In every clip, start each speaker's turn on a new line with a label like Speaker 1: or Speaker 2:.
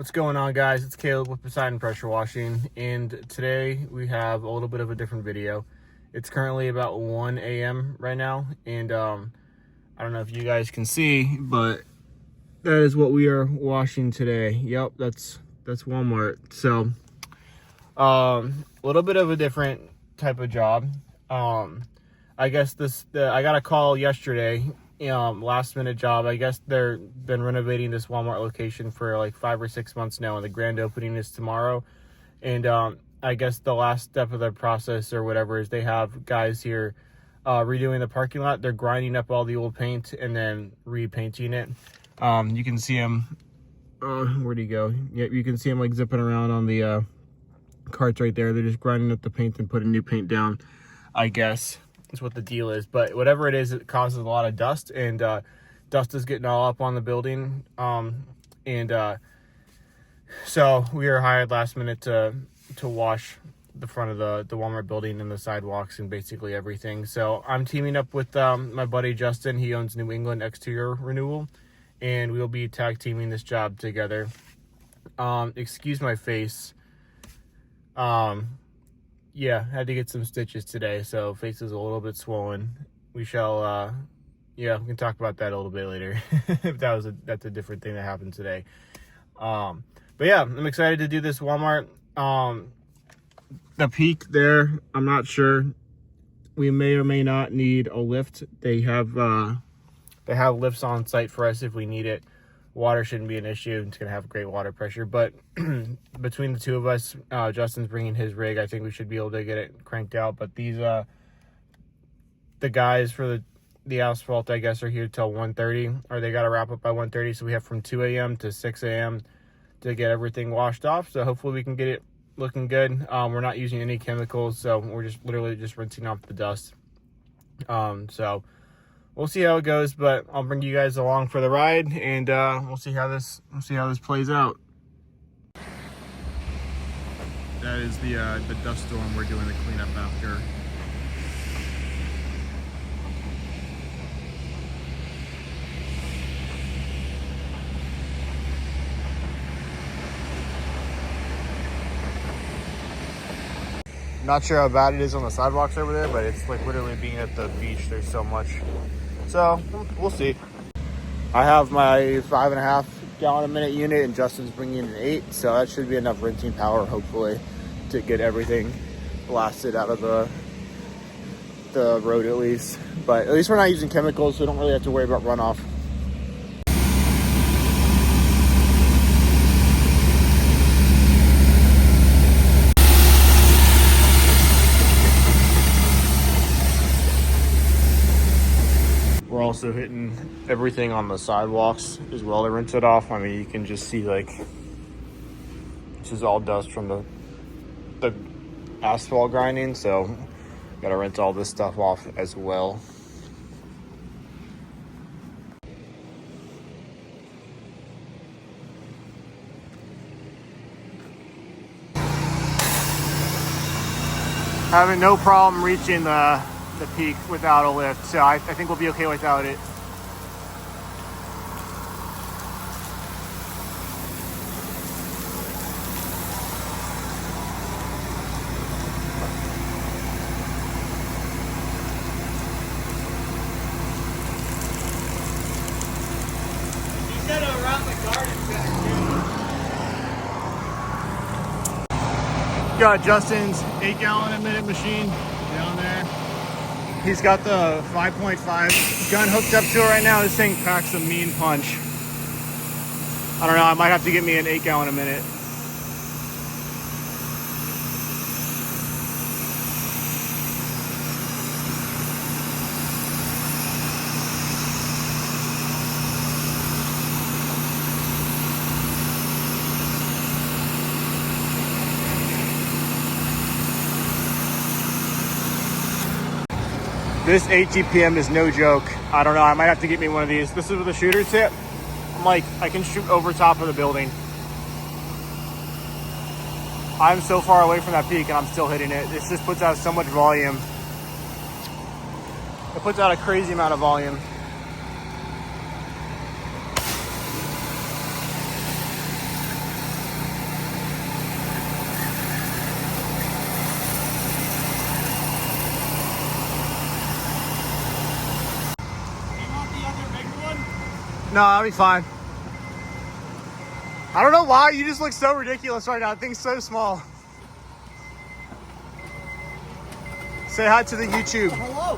Speaker 1: What's going on, guys? It's Caleb with Poseidon Pressure Washing, and today we have a little bit of a different video. It's currently about 1 a.m. right now, and I don't know if you guys can see, but that is what we are washing today. Yep, that's Walmart. So a little bit of a different type of job. I guess I got a call yesterday, last minute job. I guess they're been renovating this Walmart location for like 5 or 6 months now, and the grand opening is tomorrow. And I guess the last step of the process or whatever is they have guys here redoing the parking lot. They're grinding up all the old paint and then repainting it. You can see him. Where'd he go? Yeah, you can see him like zipping around on the carts right there. They're just grinding up the paint and putting new paint down, I guess. That's what the deal is. But whatever it is, it causes a lot of dust, and dust is getting all up on the building. So we were hired last minute to wash the front of the Walmart building and the sidewalks and basically everything. So I'm teaming up with my buddy Justin. He owns New England Exterior Renewal, and we'll be tag teaming this job together. Excuse my face. Yeah, had to get some stitches today, so face is a little bit swollen. We shall, yeah, we can talk about that a little bit later. That's a different thing that happened today. But yeah, I'm excited to do this Walmart. The peak there, I'm not sure. We may or may not need a lift. They have lifts on site for us if we need it. Water shouldn't be an issue. It's going to have great water pressure. But between the two of us, Justin's bringing his rig. I think we should be able to get it cranked out. But these, the guys for the asphalt, I guess, are here till 1:30. Or they got to wrap up by 1:30. So we have from 2 a.m. to 6 a.m. to get everything washed off. So hopefully we can get it looking good. We're not using any chemicals. So we're just literally just rinsing off the dust. So we'll see how it goes, but I'll bring you guys along for the ride, and we'll see how this plays out. That is the dust storm we're doing the cleanup after. Not sure how bad it is on the sidewalks over there, but it's like literally being at the beach. There's so much. So we'll see. I have my 5.5 gallon a minute unit, and Justin's bringing in an 8. So that should be enough rinsing power, hopefully, to get everything blasted out of the road at least. But at least we're not using chemicals, so we don't really have to worry about runoff. We're also hitting everything on the sidewalks as well to rinse it off. I mean, you can just see, like, this is all dust from the asphalt grinding, so gotta rinse all this stuff off as well. Having no problem reaching the peak without a lift, so I think we'll be okay without it.
Speaker 2: He said around the garden back too.
Speaker 1: Got Justin's 8-gallon a minute machine down there. He's got the 5.5 gun hooked up to it right now. This thing packs a mean punch. I don't know, I might have to get me an 8-gallon a minute. This 8 GPM is no joke. I don't know, I might have to get me one of these. This is with a shooter tip. I'm like, I can shoot over top of the building. I'm so far away from that peak and I'm still hitting it. This just puts out so much volume. It puts out a crazy amount of volume. No, I'll be fine. I don't know why, you just look so ridiculous right now. Thing's so small. Say hi to the YouTube.
Speaker 2: Hello.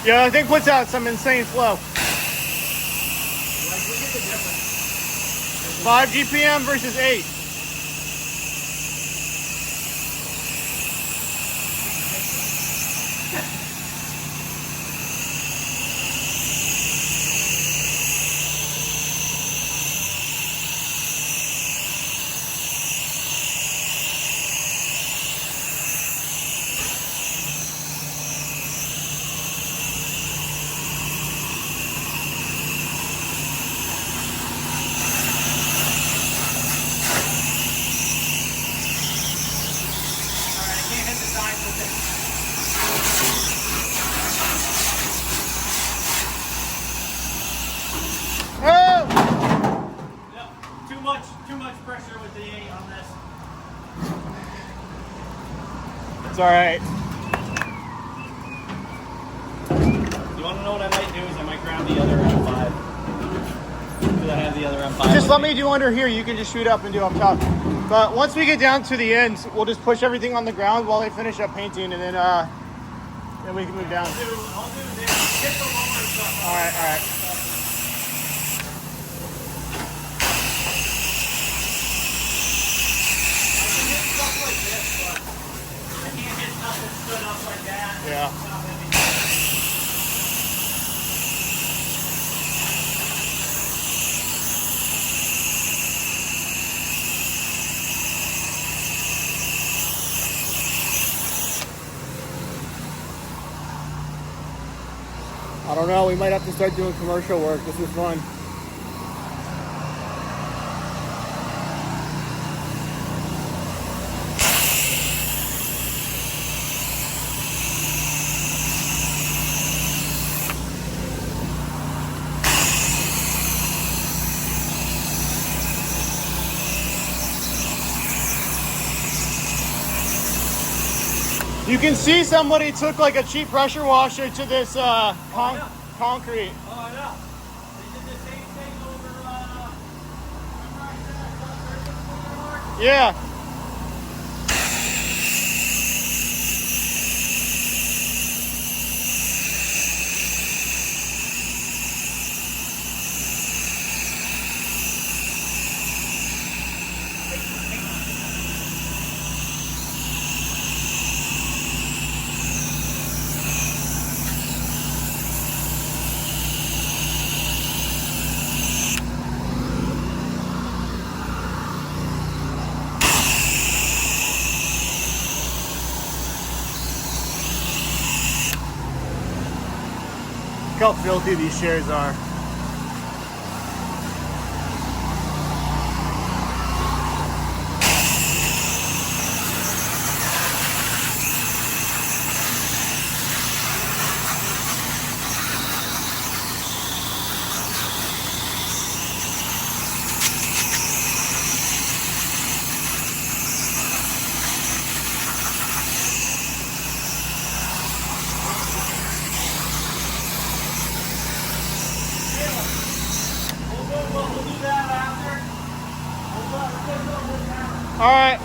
Speaker 1: Yeah, I think puts out some insane flow.
Speaker 2: Like, look at the difference.
Speaker 1: 5 GPM versus 8.
Speaker 2: Too much pressure with the 8 on this.
Speaker 1: It's all right.
Speaker 2: You want to know what I might do is I might grab the other M5. Because I have the other M5.
Speaker 1: Just let me do under here. You can just shoot up and do up top. But once we get down to the end, we'll just push everything on the ground while they finish up painting, and then we can move down.
Speaker 2: I'll do this. Get the lower stuff.
Speaker 1: All right, all right.
Speaker 2: Stood up like that.
Speaker 1: Yeah. I don't know. We might have to start doing commercial work. This is fun. You can see somebody took like a cheap pressure washer to this concrete.
Speaker 2: Oh, I know. They did the same thing over, remember I said
Speaker 1: Yeah. Look how filthy these chairs are. All right.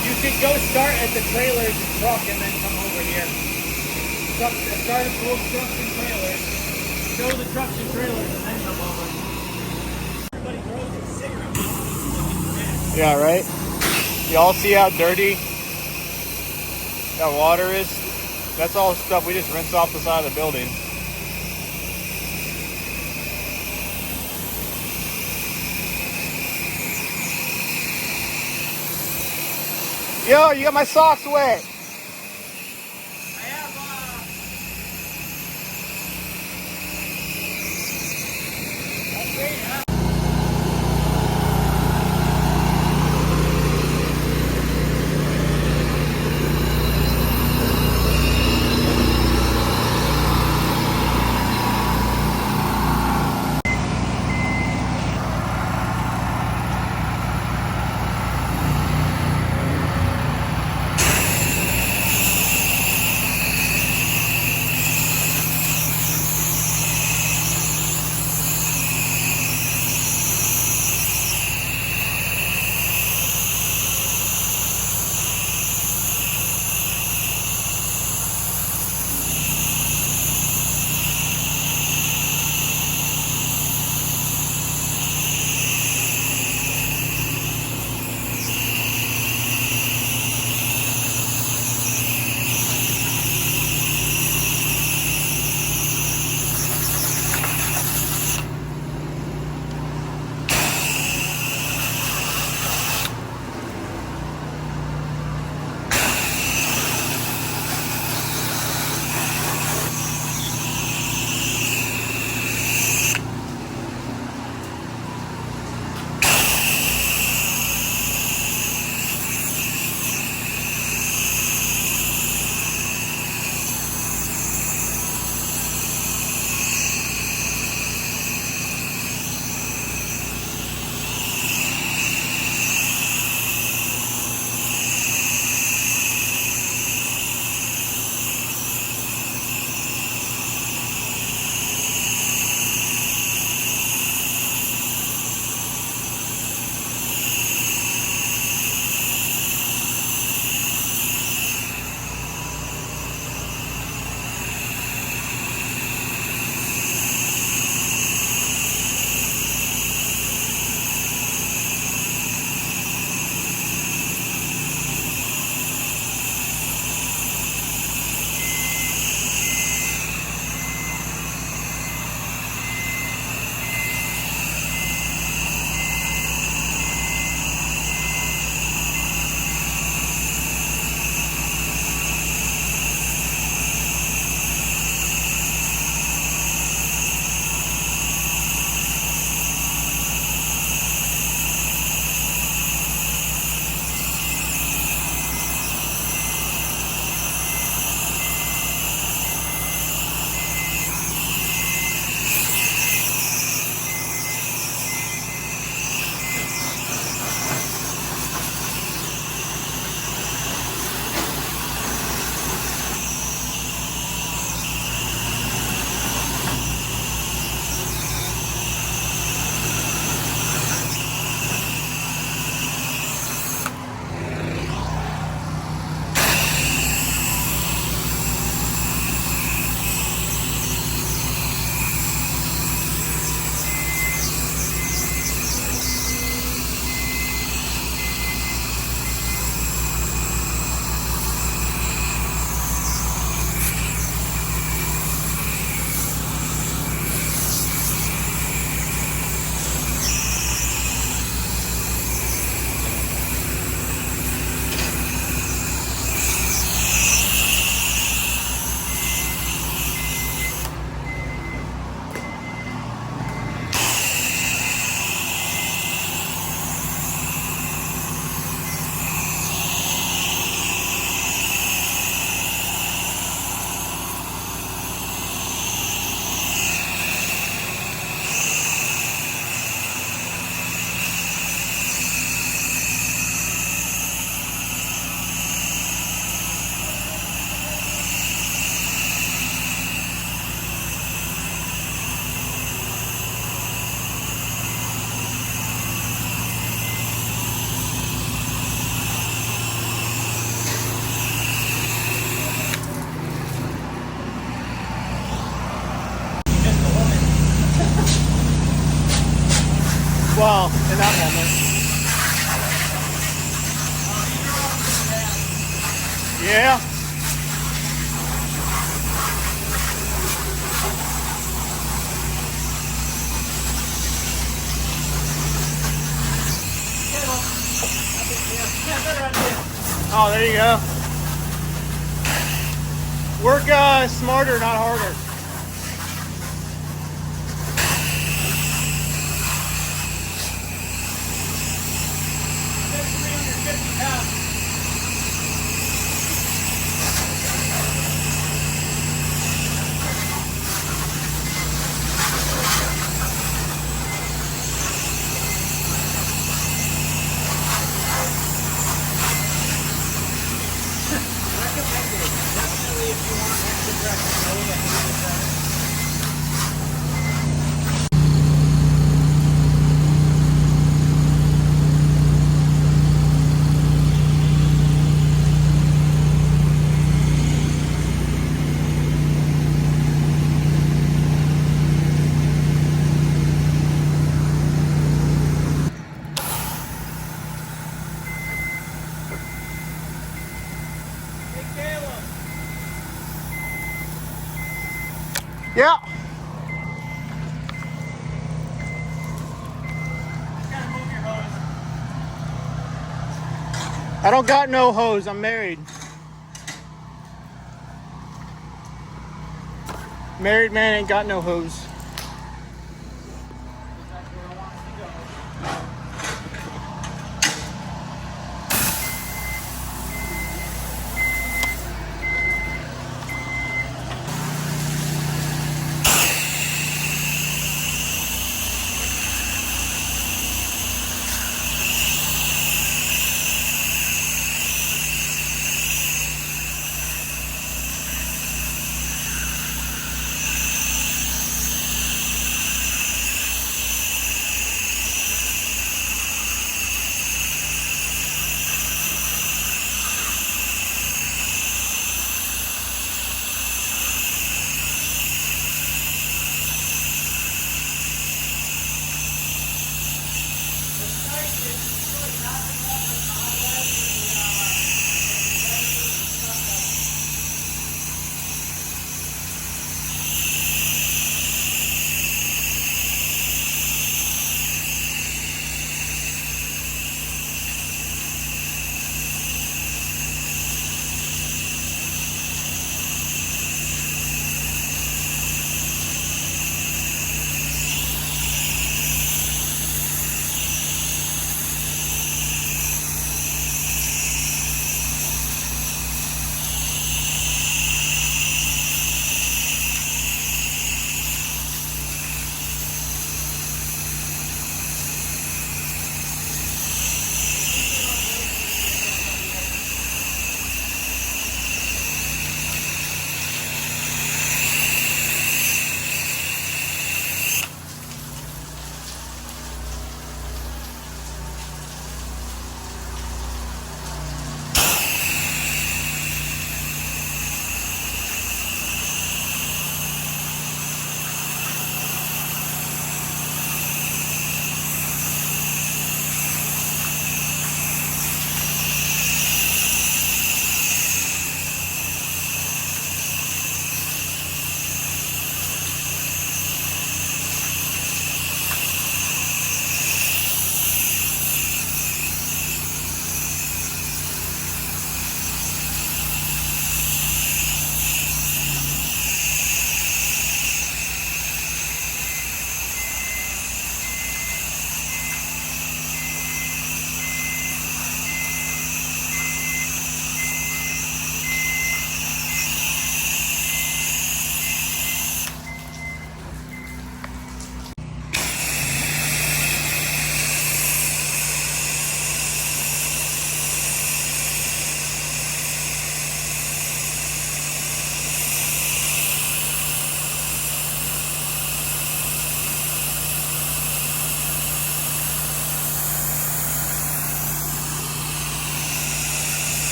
Speaker 2: You could go start at the trailers and truck and then come over here. Start at both trucks and trailers. Show the trucks and trailers and then come over. Everybody throws a cigarette.
Speaker 1: Yeah, right? Y'all see how dirty that water is? That's all stuff we just rinse off the side of the building. Yo, you got my socks wet. Well, in that moment. Yeah. Oh, there you go. Work smarter, not harder.
Speaker 2: That's 350 pounds. Recommended. Definitely if you want extra pressure, go with 100%. Hey, Caleb.
Speaker 1: Yeah.
Speaker 2: Just gotta move your hose.
Speaker 1: I don't got no hose. I'm married. Married man ain't got no hose.
Speaker 2: That's where I want us to go.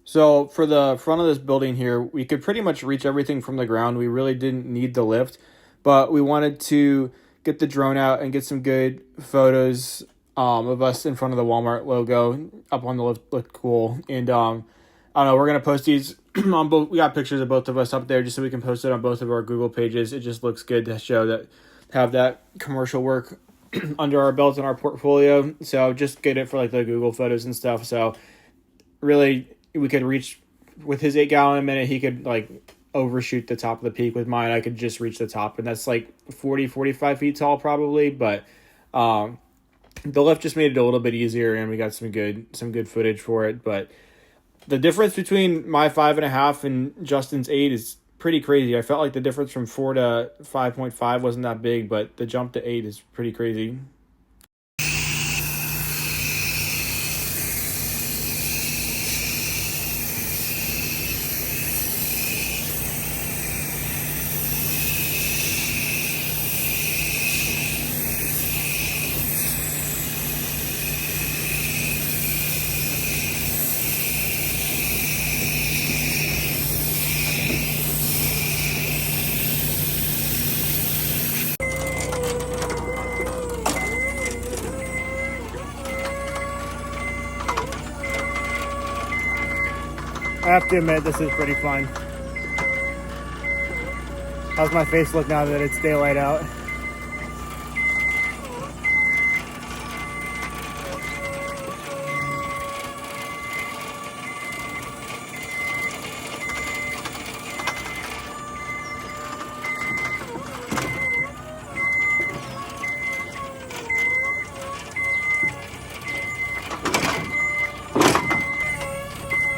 Speaker 1: So for the front of this building here, we could pretty much reach everything from the ground. We really didn't need the lift, but we wanted to get the drone out and get some good photos of us in front of the Walmart logo up on the lift looked cool. And I don't know, we're gonna post these on both. We got pictures of both of us up there just so we can post it on both of our Google pages. It just looks good to show that, have that commercial work under our belt in our portfolio. So just get it for like the Google photos and stuff. So really, we could reach with his 8 gallon a minute. He could like overshoot the top of the peak. With mine, I could just reach the top, and that's like 45 feet tall probably. But the lift just made it a little bit easier, and we got some good footage for it. But the difference between my 5.5 and Justin's 8 is pretty crazy. I felt like the difference from 4 to 5.5 wasn't that big, but the jump to 8 is pretty crazy. I have to admit, this is pretty fun. How's my face look now that it's daylight out?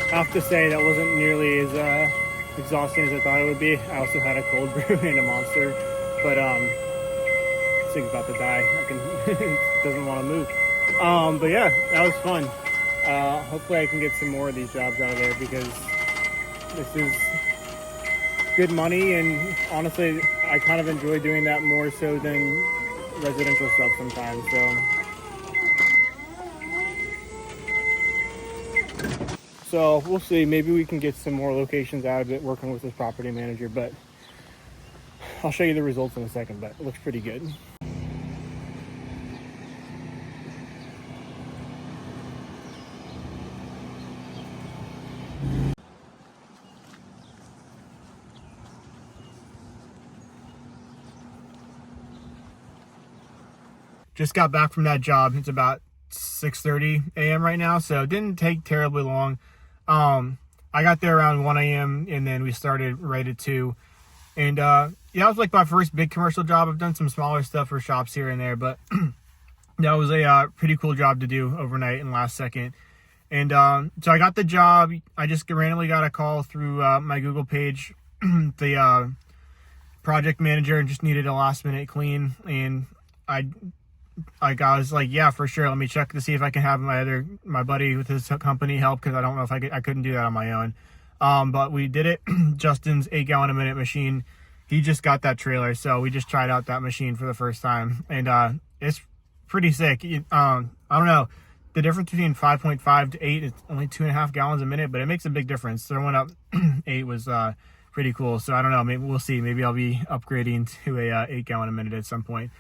Speaker 1: I have to say that wasn't nearly as exhausting as I thought it would be. I also had a cold brew and a monster, but this thing's about to die. It doesn't want to move. But yeah, that was fun. Hopefully I can get some more of these jobs out of there, because this is good money, and honestly, I kind of enjoy doing that more so than residential stuff sometimes. So we'll see. Maybe we can get some more locations out of it working with this property manager, but I'll show you the results in a second, but it looks pretty good. Just got back from that job. It's about 6:30 a.m. right now, so it didn't take terribly long. I got there around 1 a.m. and then we started right at 2. And yeah, it was like my first big commercial job. I've done some smaller stuff for shops here and there, but that was a pretty cool job to do overnight and last second. And so I got the job. I just randomly got a call through my Google page. The project manager just needed a last minute clean, and I was like, yeah, for sure. Let me check to see if I can have my buddy with his company help, because I don't know if I couldn't do that on my own. But we did it. Justin's 8 gallon a minute machine, he just got that trailer, so we just tried out that machine for the first time, and it's pretty sick. I don't know, the difference between 5.5 to 8 is only 2.5 gallons a minute, but it makes a big difference. Throwing up 8 was pretty cool. So I don't know, maybe we'll see. Maybe I'll be upgrading to a 8 gallon a minute at some point.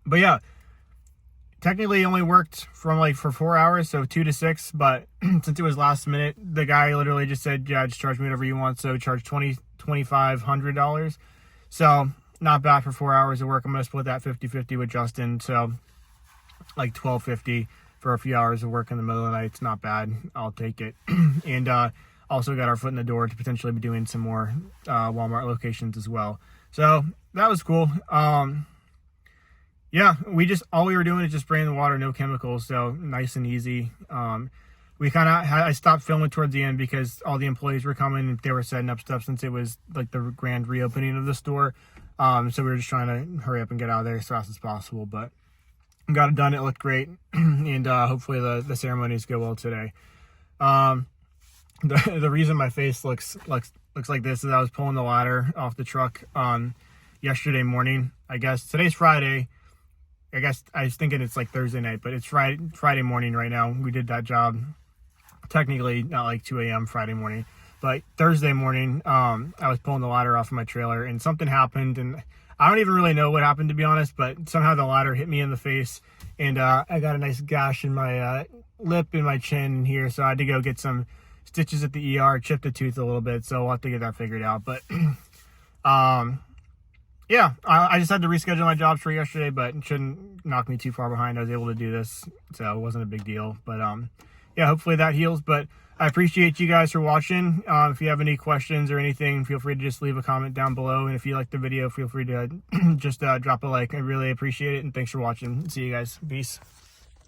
Speaker 1: But yeah, technically it only worked for 4 hours, so 2 to 6. But since it was last minute, the guy literally just said, yeah, just charge me whatever you want. So charge $2,500. So not bad for 4 hours of work. I'm going to split that 50-50 with Justin. So like $1,250 for a few hours of work in the middle of the night. It's not bad. I'll take it. And also got our foot in the door to potentially be doing some more Walmart locations as well. So that was cool. Yeah, all we were doing is just spraying the water, no chemicals, so nice and easy. I stopped filming towards the end because all the employees were coming and they were setting up stuff, since it was like the grand reopening of the store. So we were just trying to hurry up and get out of there as fast as possible, but got it done. It looked great. And hopefully the ceremonies go well today. The reason my face looks like this is I was pulling the ladder off the truck yesterday morning. I guess today's Friday. I guess I was thinking it's like Thursday night, but it's Friday morning right now. We did that job technically not like 2 a.m. Friday morning, but Thursday morning, I was pulling the ladder off of my trailer and something happened, and I don't even really know what happened, to be honest, but somehow the ladder hit me in the face and I got a nice gash in my lip and my chin here, so I had to go get some stitches at the ER, chipped the tooth a little bit, so we'll have to get that figured out. But yeah, I just had to reschedule my jobs for yesterday, but it shouldn't knock me too far behind. I was able to do this, so it wasn't a big deal. But yeah, hopefully that heals. But I appreciate you guys for watching. If you have any questions or anything, feel free to just leave a comment down below. And if you like the video, feel free to just drop a like. I really appreciate it. And thanks for watching. See you guys. Peace.